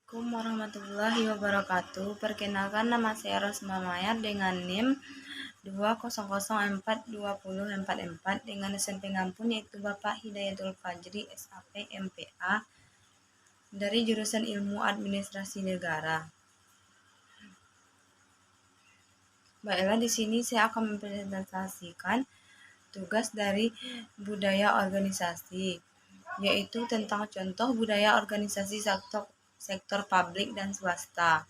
Assalamualaikum warahmatullahi wabarakatuh. Perkenalkan, nama saya Rosma Maya dengan NIM 200420044 dengan SMP Ngampun, yaitu Bapak Hidayatul Fajri SAP MPA dari jurusan Ilmu Administrasi Negara. Baiklah, di sini saya akan mempresentasikan tugas dari budaya organisasi, yaitu tentang contoh budaya organisasi sektor publik dan swasta.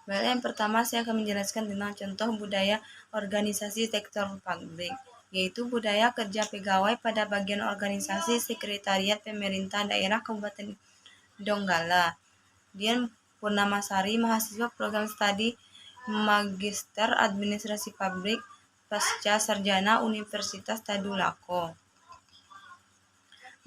Baik, yang pertama saya akan menjelaskan tentang contoh budaya organisasi sektor publik, yaitu budaya kerja pegawai pada bagian organisasi sekretariat pemerintah daerah Kabupaten Donggala. Dian Purnamasari, mahasiswa program studi Magister Administrasi Publik Pasca Sarjana Universitas Tadulako.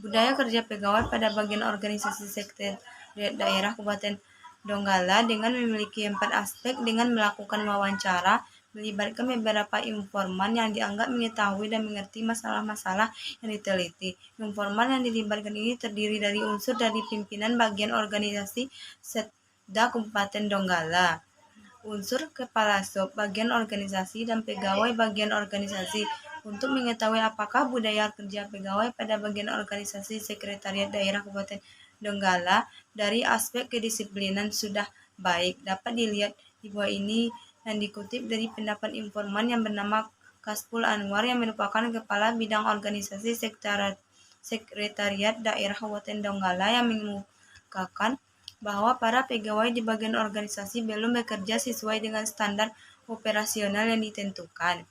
Budaya kerja pegawai pada bagian organisasi sekretariat daerah Kabupaten Donggala dengan memiliki 4 aspek dengan melakukan wawancara, melibatkan beberapa informan yang dianggap mengetahui dan mengerti masalah-masalah yang diteliti. Informan yang dilibatkan ini terdiri dari unsur dari pimpinan bagian organisasi Setda Kabupaten Donggala, unsur kepala sub bagian organisasi dan pegawai bagian organisasi, untuk mengetahui apakah budaya kerja pegawai pada bagian organisasi sekretariat daerah Kabupaten Donggala dari aspek kedisiplinan sudah baik. Dapat dilihat di bawah ini yang dikutip dari pendapat informan yang bernama Kaspul Anwar yang merupakan Kepala Bidang Organisasi Sekretariat Daerah Kabupaten Donggala, yang mengemukakan bahwa para pegawai di bagian organisasi belum bekerja sesuai dengan standar operasional yang ditentukan.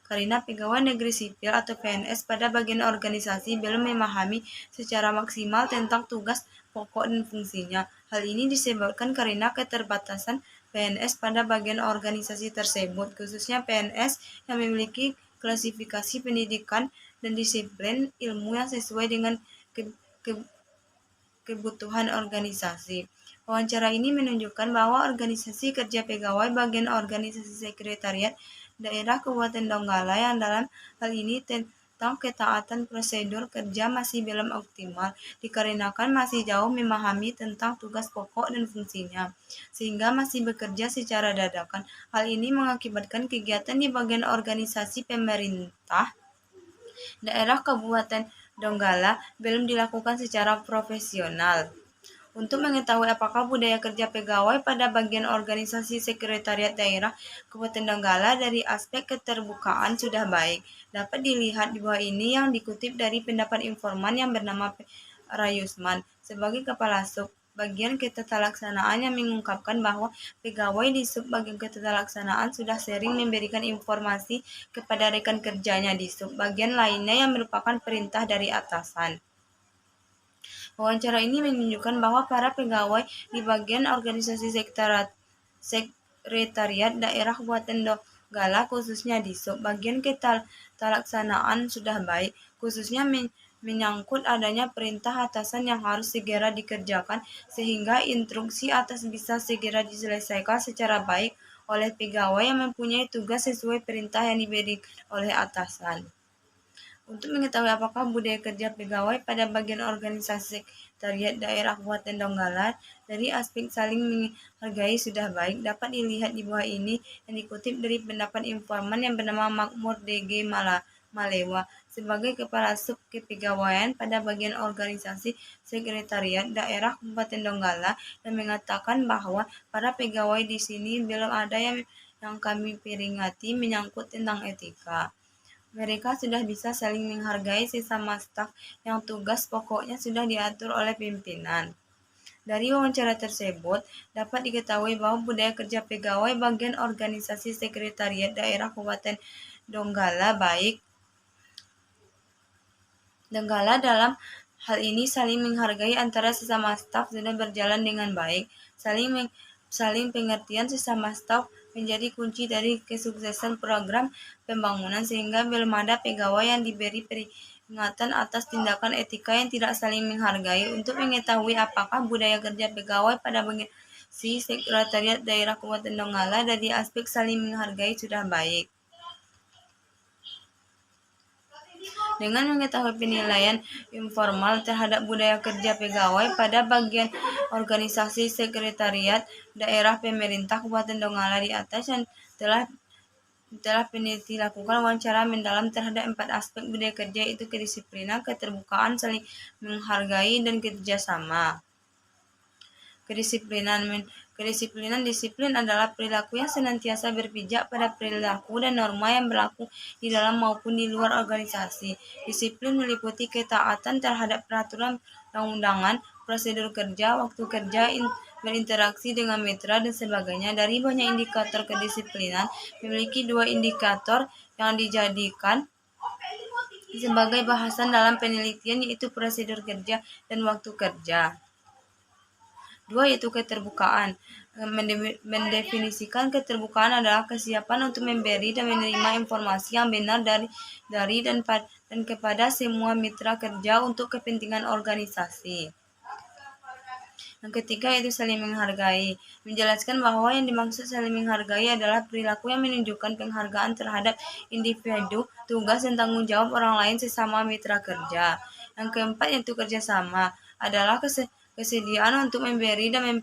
Karena pegawai negeri sipil atau PNS pada bagian organisasi belum memahami secara maksimal tentang tugas pokok dan fungsinya. Hal ini disebabkan karena keterbatasan PNS pada bagian organisasi tersebut, khususnya PNS yang memiliki klasifikasi pendidikan dan disiplin ilmu yang sesuai dengan kebutuhan organisasi. Wawancara ini menunjukkan bahwa organisasi kerja pegawai bagian organisasi sekretariat daerah Kabupaten Donggala yang dalam hal ini tentang ketaatan prosedur kerja masih belum optimal, dikarenakan masih jauh memahami tentang tugas pokok dan fungsinya, sehingga masih bekerja secara dadakan. Hal ini mengakibatkan kegiatan di bagian organisasi pemerintah daerah Kabupaten Donggala belum dilakukan secara profesional. Untuk mengetahui apakah budaya kerja pegawai pada bagian organisasi sekretariat daerah Kabupaten Donggala dari aspek keterbukaan sudah baik, dapat dilihat di bawah ini yang dikutip dari pendapat informan yang bernama Rayusman sebagai Kepala Sub Bagian Ketetalaksanaan, yang mengungkapkan bahwa pegawai di sub bagian ketetalaksanaan sudah sering memberikan informasi kepada rekan kerjanya di sub bagian lainnya yang merupakan perintah dari atasan. Wawancara ini menunjukkan bahwa para pegawai di bagian organisasi sekretariat daerah Kabupaten Donggala, khususnya di sub bagian ketalaksanaan sudah baik, khususnya menyangkut adanya perintah atasan yang harus segera dikerjakan, sehingga instruksi atas bisa segera diselesaikan secara baik oleh pegawai yang mempunyai tugas sesuai perintah yang diberikan oleh atasan. Untuk mengetahui apakah budaya kerja pegawai pada bagian organisasi sekretariat daerah Kabupaten Donggala dari aspek saling menghargai sudah baik, dapat dilihat di bawah ini yang dikutip dari pendapat informan yang bernama Makmur DG Malewa sebagai Kepala Sub Kepegawaian pada bagian organisasi sekretariat daerah Kabupaten Donggala, yang mengatakan bahwa para pegawai di sini belum ada yang kami peringati menyangkut tentang etika. Mereka sudah bisa saling menghargai sesama staf yang tugas pokoknya sudah diatur oleh pimpinan. Dari wawancara tersebut, dapat diketahui bahwa budaya kerja pegawai bagian organisasi sekretariat daerah Kabupaten Donggala dalam hal ini saling menghargai antara sesama staf sudah berjalan dengan baik. Saling pengertian sesama staf menjadi kunci dari kesuksesan program pembangunan, sehingga belum ada pegawai yang diberi peringatan atas tindakan etika yang tidak saling menghargai. Untuk mengetahui apakah budaya kerja pegawai pada bagian sekretariat daerah Kabupaten Donggala dari aspek saling menghargai sudah baik, Dengan mengetahui penilaian informal terhadap budaya kerja pegawai pada bagian organisasi sekretariat daerah pemerintah Kabupaten Donggala di atas, yang telah peneliti lakukan wawancara mendalam terhadap 4 aspek budaya kerja, yaitu kedisiplinan, keterbukaan, saling menghargai, dan kerjasama. Kedisiplinan disiplin adalah perilaku yang senantiasa berpijak pada perilaku dan norma yang berlaku di dalam maupun di luar organisasi. Disiplin meliputi ketaatan terhadap peraturan perundang-undangan, prosedur kerja, waktu kerja, berinteraksi dengan mitra, dan sebagainya. Dari banyak indikator kedisiplinan, memiliki 2 indikator yang dijadikan sebagai bahasan dalam penelitian, yaitu prosedur kerja dan waktu kerja. 2 yaitu keterbukaan. Mendefinisikan keterbukaan adalah kesiapan untuk memberi dan menerima informasi yang benar dari dan kepada semua mitra kerja untuk kepentingan organisasi. Yang ketiga yaitu saling menghargai. Menjelaskan bahwa yang dimaksud saling menghargai adalah perilaku yang menunjukkan penghargaan terhadap individu, tugas, dan tanggung jawab orang lain sesama mitra kerja. Yang keempat yaitu kerjasama, adalah kesediaan untuk memberi dan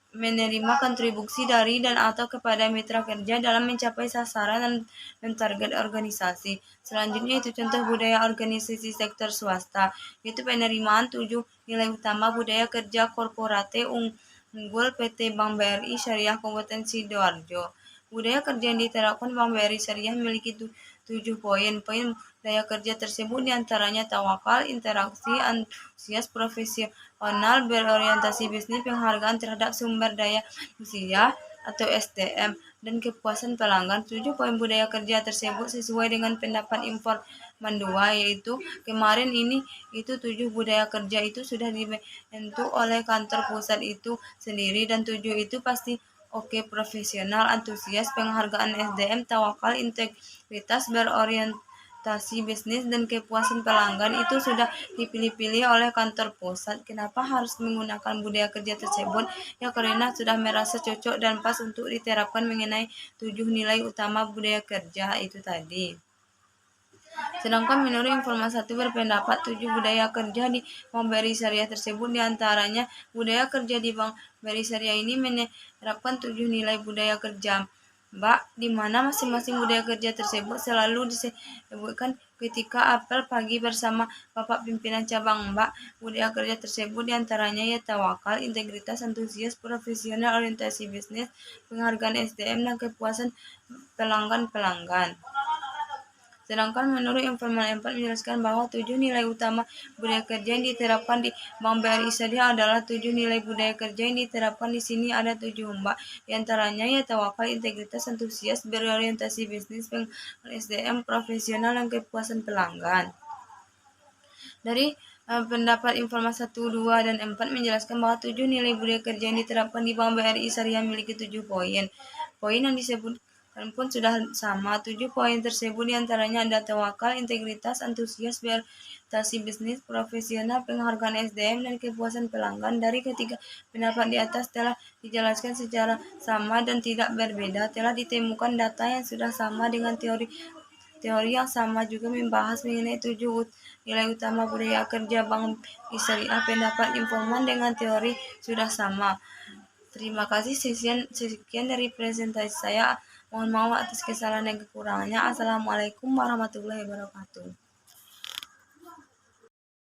menerima kontribusi dari dan atau kepada mitra kerja dalam mencapai sasaran dan target organisasi. Selanjutnya itu contoh budaya organisasi sektor swasta, yaitu penerimaan 7 nilai utama budaya kerja korporate unggul PT Bank BRI Syariah Kabupaten Sidoarjo. Budaya kerja yang diterapkan Bank BRI Syariah memiliki 7 poin. Poin budaya kerja tersebut diantaranya tawakal, interaksi, antusias, profesional, berorientasi bisnis, penghargaan terhadap sumber daya manusia atau SDM, dan kepuasan pelanggan. 7 poin budaya kerja tersebut sesuai dengan pendapat informan 2, yaitu kemarin ini itu 7 budaya kerja itu sudah dibentuk oleh kantor pusat itu sendiri, dan 7 itu pasti oke, profesional, antusias, penghargaan SDM, tawakal, integritas, berorientasi bisnis, dan kepuasan pelanggan itu sudah dipilih-pilih oleh kantor pusat. Kenapa harus menggunakan budaya kerja tersebut? Ya karena sudah merasa cocok dan pas untuk diterapkan mengenai 7 nilai utama budaya kerja itu tadi. Sedangkan menurut informan 1 berpendapat 7 budaya kerja di Bank BRI Syariah tersebut diantaranya budaya kerja di Bank BRI Syariah ini menerapkan 7 nilai budaya kerja, Mbak, di mana masing-masing budaya kerja tersebut selalu disebutkan ketika apel pagi bersama Bapak Pimpinan Cabang, Mbak. Budaya kerja tersebut diantaranya ya tawakal, integritas, antusias, profesional, orientasi bisnis, penghargaan SDM, dan kepuasan pelanggan. Sedangkan menurut informan 4 menjelaskan bahwa 7 nilai utama budaya kerja yang diterapkan di Bank BRI Syariah adalah 7 nilai budaya kerja yang diterapkan di sini ada 7, Mbak. Di antaranya ya tawakal, integritas, antusias, berorientasi bisnis, SDM, profesional, dan kepuasan pelanggan. Dari pendapat informan 1, 2, dan 4 menjelaskan bahwa 7 nilai budaya kerja yang diterapkan di Bank BRI Syariah memiliki 7 poin. Poin yang disebut pun sudah sama. 7 poin tersebut diantaranya ada tawakal, integritas, antusias, berorientasi bisnis, profesional, penghargaan SDM, dan kepuasan pelanggan. Dari ketiga pendapat di atas telah dijelaskan secara sama dan tidak berbeda. Telah ditemukan data yang sudah sama dengan teori yang sama juga membahas mengenai 7 nilai utama budaya kerja Bank BRI Syariah. Pendapat informan dengan teori sudah sama. Terima kasih, sekian dari presentasi saya. Mohon maaf atas kesalahan dan kekurangannya. Assalamualaikum warahmatullahi wabarakatuh.